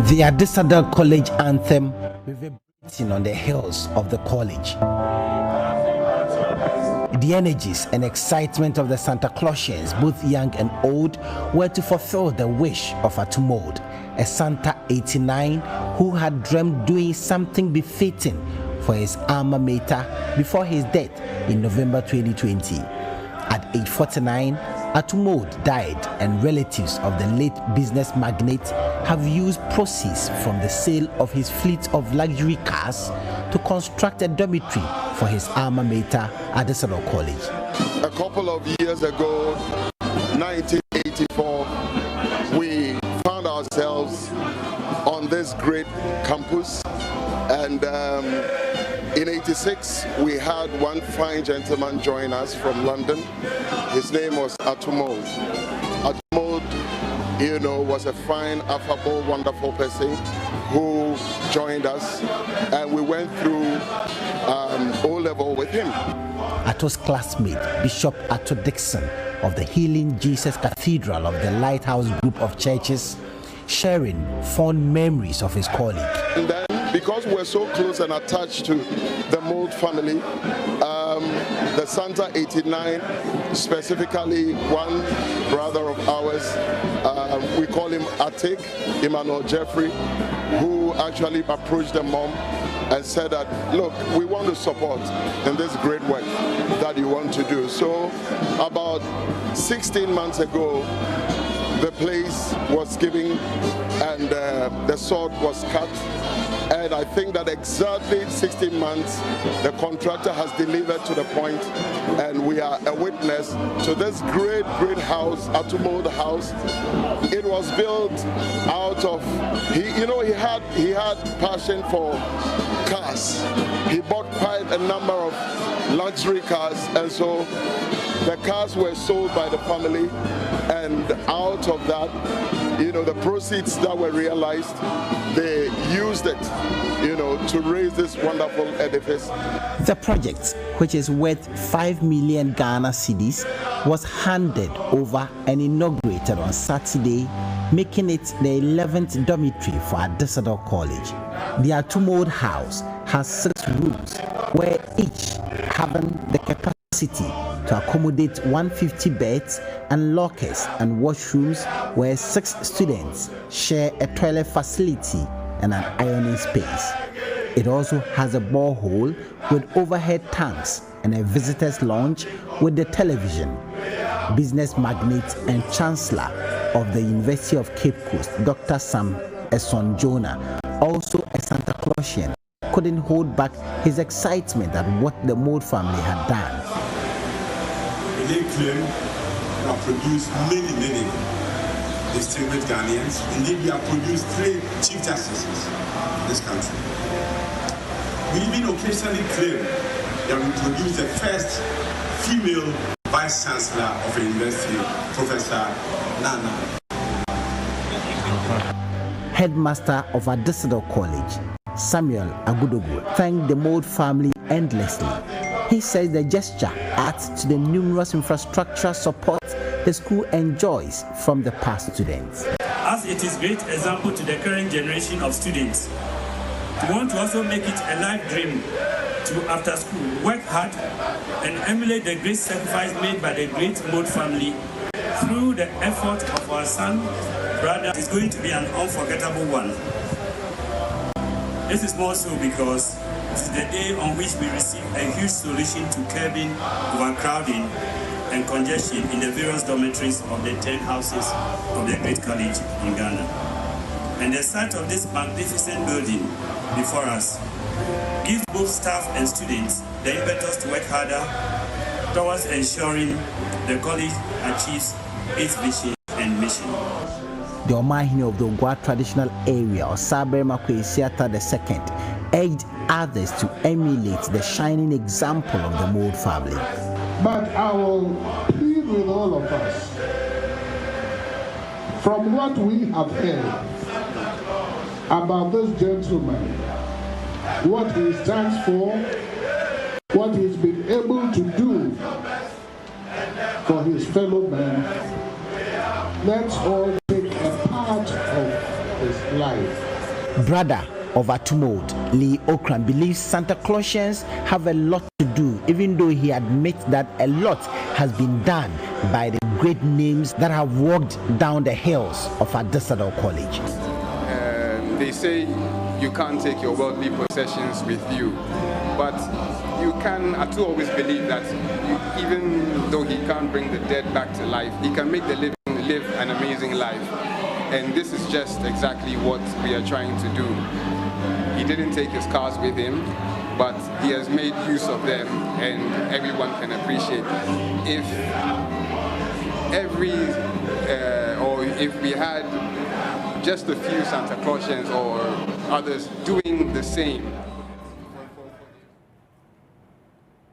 The Adisada College anthem reverberating on the hills of the college. The energies and excitement of the Santa Clausians, both young and old, were to fulfill the wish of Atu Mould, a Santa 89 who had dreamed doing something befitting for his alma mater before his death in November 2020. At age 49, Atu Mould died, and relatives of the late business magnate have used proceeds from the sale of his fleet of luxury cars to construct a dormitory for his alma mater at the Adisada College. A couple of years ago, 1984, we found ourselves on this great campus, and in '86, we had one fine gentleman join us from London. His name was Atu Mould. Atu Mould, was a fine, affable, wonderful person who joined us, and we went through O-level with him. Atu's classmate, Bishop Atu Dixon of the Healing Jesus Cathedral of the Lighthouse Group of Churches, sharing fond memories of his colleague. And then, because we're so close and attached to the Mould family, the Santa 89, specifically one brother of ours, we call him Atik, Emmanuel Jeffrey, who actually approached the mom and said that, look, we want to support in this great work that you want to do. So about 16 months ago, the place was giving and the sword was cut. And I think that exactly 16 months, the contractor has delivered to the point, and we are a witness to this great, great house, Atu Mould house. It was built out of, he had passion for cars. He bought quite a number of luxury cars, and so the cars were sold by the family, and out of that, the proceeds that were realized, they used it, to raise this wonderful edifice. The project, which is worth 5 million Ghana cedis, was handed over and inaugurated on Saturday, making it the 11th dormitory for Adisada College. The Atu Mould house has 6 rooms, where each having the capacity to accommodate 150 beds and lockers and washrooms, where 6 students share a toilet facility and an ironing space. It also has a borehole with overhead tanks and a visitor's lounge with the television. Business magnate and chancellor of the University of Cape Coast, Dr. Sam Eson Jonah, also a Santa Clausian, couldn't hold back his excitement at what the Mould family had done. They claim we have produced many distinguished Ghanaians. Indeed, we have produced 3 chief justices in this country. We even occasionally claim that we produced the first female vice chancellor of a university, Professor Nana. Headmaster of Adisada College, Samuel Agudogo, thanked the Mould family endlessly. He says the gesture adds to the numerous infrastructural support the school enjoys from the past students. As it is a great example to the current generation of students, we want to also make it a life dream to, after school, work hard and emulate the great sacrifice made by the great Mould family through the effort of our son, brother. It's going to be an unforgettable one. This is more so because it is the day on which we receive a huge solution to curbing overcrowding and congestion in the various dormitories of the 10 houses of the great college in Ghana. And the sight of this magnificent building before us gives both staff and students the impetus to work harder towards ensuring the college achieves its vision and mission. The Omahini of the Ogwa traditional area, Osabe Makwesiata II, urged others to emulate the shining example of the Mould family. But I will plead with all of us, from what we have heard about this gentleman, what he stands for, what he's been able to do for his fellow men, let's all take a part of his life brother of Atu Mould, Lee Okran, believes Santa Clausians have a lot to do, even though he admits that a lot has been done by the great names that have walked down the hills of Adisadel College. They say you can't take your worldly possessions with you, but you can. Atu always believe that even though he can't bring the dead back to life, he can make the living live an amazing life. And this is just exactly what we are trying to do. He didn't take his cars with him, but he has made use of them, and everyone can appreciate. If we had just a few Santa Clausians or others doing the same,